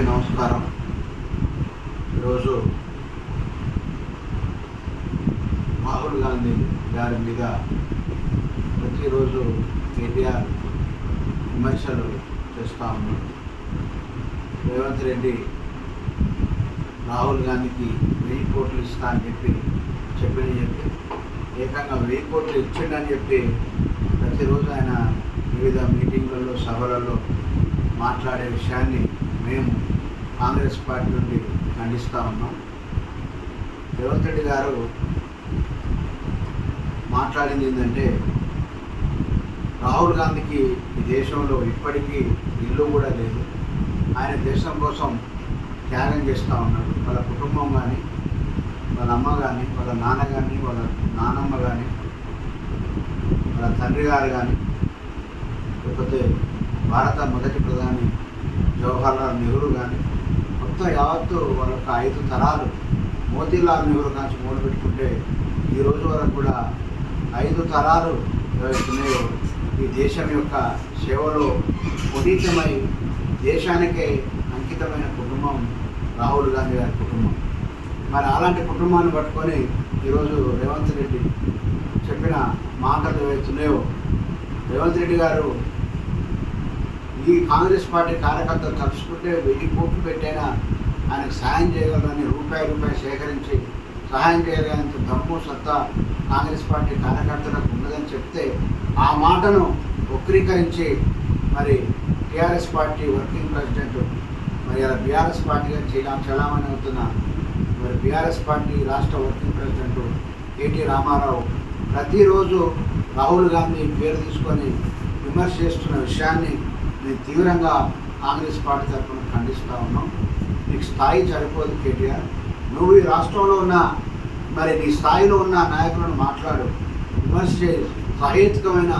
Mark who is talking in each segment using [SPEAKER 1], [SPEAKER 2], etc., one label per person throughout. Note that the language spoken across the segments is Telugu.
[SPEAKER 1] అందరికీ నమస్కారం. ఈరోజు రాహుల్ గాంధీ గారి మీద ప్రతిరోజు కేటీఆర్ విమర్శలు చేస్తూ ఉన్నారు. రేవంత్ రెడ్డి రాహుల్ గాంధీకి 1000 కోట్లు ఇస్తా అని చెప్పి ఏకంగా 1000 కోట్లు ఇచ్చిండని చెప్పి ప్రతిరోజు ఆయన వివిధ మీటింగ్లలో సభలలో మాట్లాడే విషయాన్ని మేము కాంగ్రెస్ పార్టీ నుండి ఖండిస్తూ ఉన్నాం. రేవంత్ రెడ్డి గారు మాట్లాడింది ఏంటంటే, రాహుల్ గాంధీకి ఈ దేశంలో ఇప్పటికీ ఇల్లు కూడా లేదు. ఆయన దేశం కోసం త్యాగం చేస్తూ ఉన్నాడు. వాళ్ళ కుటుంబం కానీ, వాళ్ళ అమ్మ కానీ, వాళ్ళ నాన్న కానీ, వాళ్ళ నానమ్మ కానీ, వాళ్ళ తండ్రి గారు కానీ, లేకపోతే భారత మొదటి ప్రధాని జవహర్లాల్ నెహ్రూ కానీ, మొత్తం యావత్తు వాళ్ళ 5 తరాలు మోతీలాల్ నెహ్రూ కాంచి మొదలు పెట్టుకుంటే ఈ రోజు వరకు కూడా 5 తరాలు ఏవైతున్నాయో ఈ దేశం యొక్క సేవలో పునీతమై దేశానికే అంకితమైన కుటుంబం రాహుల్ గాంధీ గారి కుటుంబం. మరి అలాంటి కుటుంబాన్ని పట్టుకొని ఈరోజు రేవంత్ రెడ్డి చెప్పిన మాటలు ఏవైతున్నాయో, రేవంత్ రెడ్డి గారు ఈ కాంగ్రెస్ పార్టీ కార్యకర్తలు తలుచుకుంటే 1000 కోట్లు పెట్టైనా ఆయనకు సహాయం చేయగలరని రూపాయి సేకరించి సహాయం చేయగలిగినంత దమ్ము సత్తా కాంగ్రెస్ పార్టీ కార్యకర్తలకు ఉన్నదని చెప్తే ఆ మాటను వక్రీకరించి మరి టీఆర్ఎస్ పార్టీ వర్కింగ్ ప్రెసిడెంట్, మరి అలా బీఆర్ఎస్ పార్టీగా చలామణి అవుతున్న మరి బీఆర్ఎస్ పార్టీ రాష్ట్ర వర్కింగ్ ప్రెసిడెంట్ కేటీ రామారావు ప్రతిరోజు రాహుల్ గాంధీ పేరు తీసుకొని విమర్శ చేస్తున్న విషయాన్ని మేము తీవ్రంగా కాంగ్రెస్ పార్టీ తరఫున ఖండిస్తూ ఉన్నాం. నీకు స్థాయి సరిపోదు కేటీఆర్. నువ్వు ఈ రాష్ట్రంలో ఉన్న మరి నీ స్థాయిలో ఉన్న నాయకులను మాట్లాడు, విమర్శ చేయి, సహేతుకమైన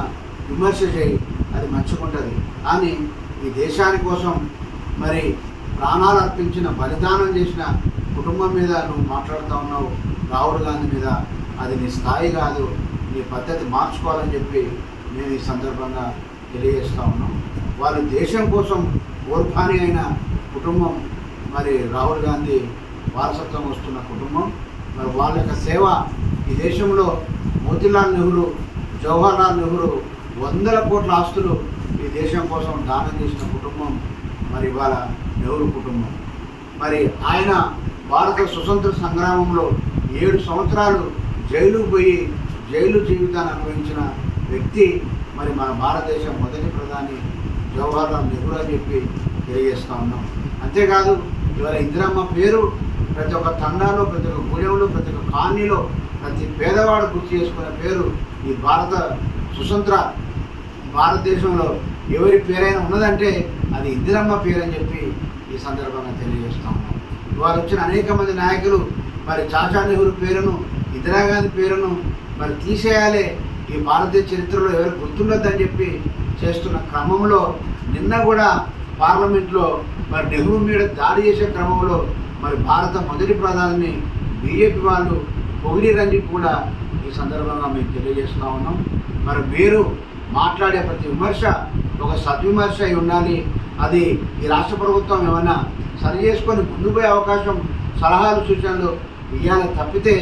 [SPEAKER 1] విమర్శ చేయి, అది మంచిగుంటుంది. కానీ ఈ దేశాని కోసం మరి ప్రాణాలు అర్పించిన, బలిదానం చేసిన కుటుంబం మీద నువ్వు మాట్లాడుతూ ఉన్నావు. రాహుల్ గాంధీ మీద అది నీ స్థాయి కాదు, నీ పద్ధతి మార్చుకోవాలని చెప్పి మేము ఈ సందర్భంగా తెలియజేస్తూ ఉన్నాం. వాళ్ళు దేశం కోసం ఓర్పాని అయిన కుటుంబం మరి రాహుల్ గాంధీ వారసత్వం వస్తున్న కుటుంబం. మరి వాళ్ళ యొక్క సేవ ఈ దేశంలో మోతీలాల్ నెహ్రూ, జవహర్లాల్ నెహ్రూ 100 కోట్ల ఆస్తులు ఈ దేశం కోసం దానం చేసిన కుటుంబం మరి వాళ్ళ నెహ్రూ కుటుంబం. మరి ఆయన భారత స్వతంత్ర సంగ్రామంలో 7 సంవత్సరాలు జైలుకు పోయి జైలు జీవితాన్ని అనుభవించిన వ్యక్తి మరి మన భారతదేశం మొదటి ప్రధాని జవహర్లాల్ నెహ్రూ అని చెప్పి తెలియజేస్తూ ఉన్నాం. అంతేకాదు ఇవాళ ఇందిరమ్మ పేరు ప్రతి ఒక్క తండాలో, ప్రతి ఒక్క గూడెంలో, ప్రతి ఒక్క కాలనీలో ప్రతి పేదవాడు గుర్తు చేసుకునే పేరు ఈ భారత స్వతంత్ర భారతదేశంలో ఎవరి పేరైనా ఉన్నదంటే అది ఇందిరమ్మ పేరు అని చెప్పి ఈ సందర్భంగా తెలియజేస్తూ ఉన్నాం. ఇవాళ వచ్చిన అనేక మంది నాయకులు మరి చాచా నెహ్రూ పేరును, ఇందిరాగాంధీ పేరును మరి తీసేయాలి, ఈ భారతీయ చరిత్రలో ఎవరు గుర్తుండొద్దని చెప్పి చేస్తున్న క్రమంలో నిన్న కూడా పార్లమెంట్లో మరి నెహ్రూ మీద దాడి చేసే క్రమంలో మరి భారత మొదటి ప్రధాని బీజేపీ వాళ్ళు పొగిడిరని కూడా ఈ సందర్భంగా మేము తెలియజేస్తూ ఉన్నాం. మరి మీరు మాట్లాడే ప్రతి విమర్శ ఒక సద్విమర్శ అయి ఉండాలి. అది ఈ రాష్ట్ర ప్రభుత్వం ఏమైనా సరి చేసుకొని ముందు పోయే అవకాశం, సలహాలు, సూచనలు ఇవ్వాలి తప్పితే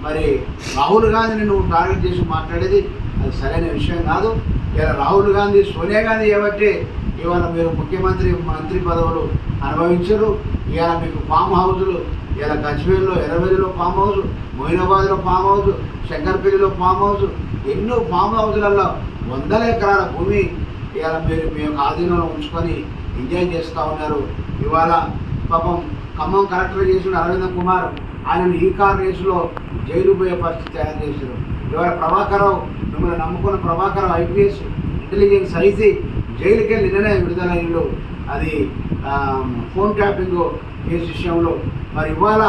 [SPEAKER 1] మరి రాహుల్ గాంధీని నువ్వు టార్గెట్ చేసి మాట్లాడేది అది సరైన విషయం కాదు. ఇలా రాహుల్ గాంధీ, సోనియా గాంధీ ఏమంటే ఇవాళ మీరు మంత్రి పదవులు అనుభవించరు. ఇవాళ మీకు ఫామ్ హౌజులు, ఇలా గజ్వేల్లో, ఎర్రవెల్లిలో ఫామ్ హౌస్, మొయినాబాద్లో ఫామ్ హౌస్, శంకర్పల్లిలో ఫామ్ హౌస్, ఎన్నో ఫామ్ హౌజులలో 100 ఎకరాల భూమి ఇవాళ మీరు మీ యొక్క ఆధీనంలో ఉంచుకొని ఎంజాయ్ చేస్తూ ఉన్నారు. ఇవాళ పాపం ఖమ్మం కలెక్టర్ చేసిన అరవింద్ కుమార్ ఆయనను ఈ కార్ రేసులో జైలు పోయే పరిస్థితి తయారు చేశారు. ఇవాళ ప్రభాకరరావు, మిమ్మల్ని నమ్ముకున్న ప్రభాకరరావు ఐపీఎస్ ఇంటెలిజెన్స్ ఐసీ జైలుకి వెళ్ళి నిన్ననే విడుదలయ్యిండు. అది ఫోన్ ట్యాపింగ్ కేసు విషయంలో. మరి ఇవాళ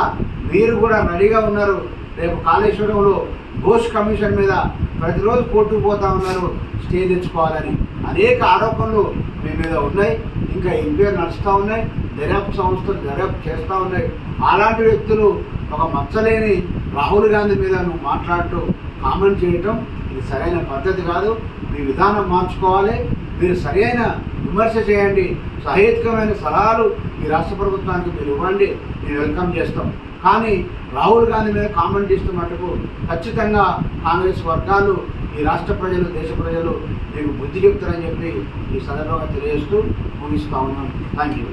[SPEAKER 1] మీరు కూడా రెడీగా ఉన్నారు. రేపు కాళేశ్వరంలో ఘోష్ కమిషన్ మీద ప్రతిరోజు కోర్టుకు పోతా ఉన్నారు స్టే తెచ్చుకోవాలని. అనేక ఆరోపణలు మీ మీద ఉన్నాయి, ఇంకా ఎంక్వైరీ నడుస్తూ ఉన్నాయి, దర్యాప్తు సంస్థలు దర్యాప్తు చేస్తూ ఉన్నాయి. అలాంటి వ్యక్తులు ఒక మచ్చలేని రాహుల్ గాంధీ మీద నువ్వు మాట్లాడుతూ కామెంట్ చేయటం ఇది సరైన పద్ధతి కాదు. మీ విధానం మార్చుకోవాలి. మీరు సరైన విమర్శ చేయండి, సహేతుకమైన సలహాలు ఈ రాష్ట్ర ప్రభుత్వానికి మీరు ఇవ్వండి, మేము వెల్కమ్ చేస్తాం. కానీ రాహుల్ గాంధీ మీద కామెంట్ ఇస్తూ మటుకు ఖచ్చితంగా కాంగ్రెస్ వర్గాలు, ఈ రాష్ట్ర ప్రజలు, దేశ ప్రజలు మీకు బుద్ధి చెప్తారని చెప్పి ఈ సందర్భంగా తెలియజేస్తూ ముగిస్తా ఉన్నాను. Thank you.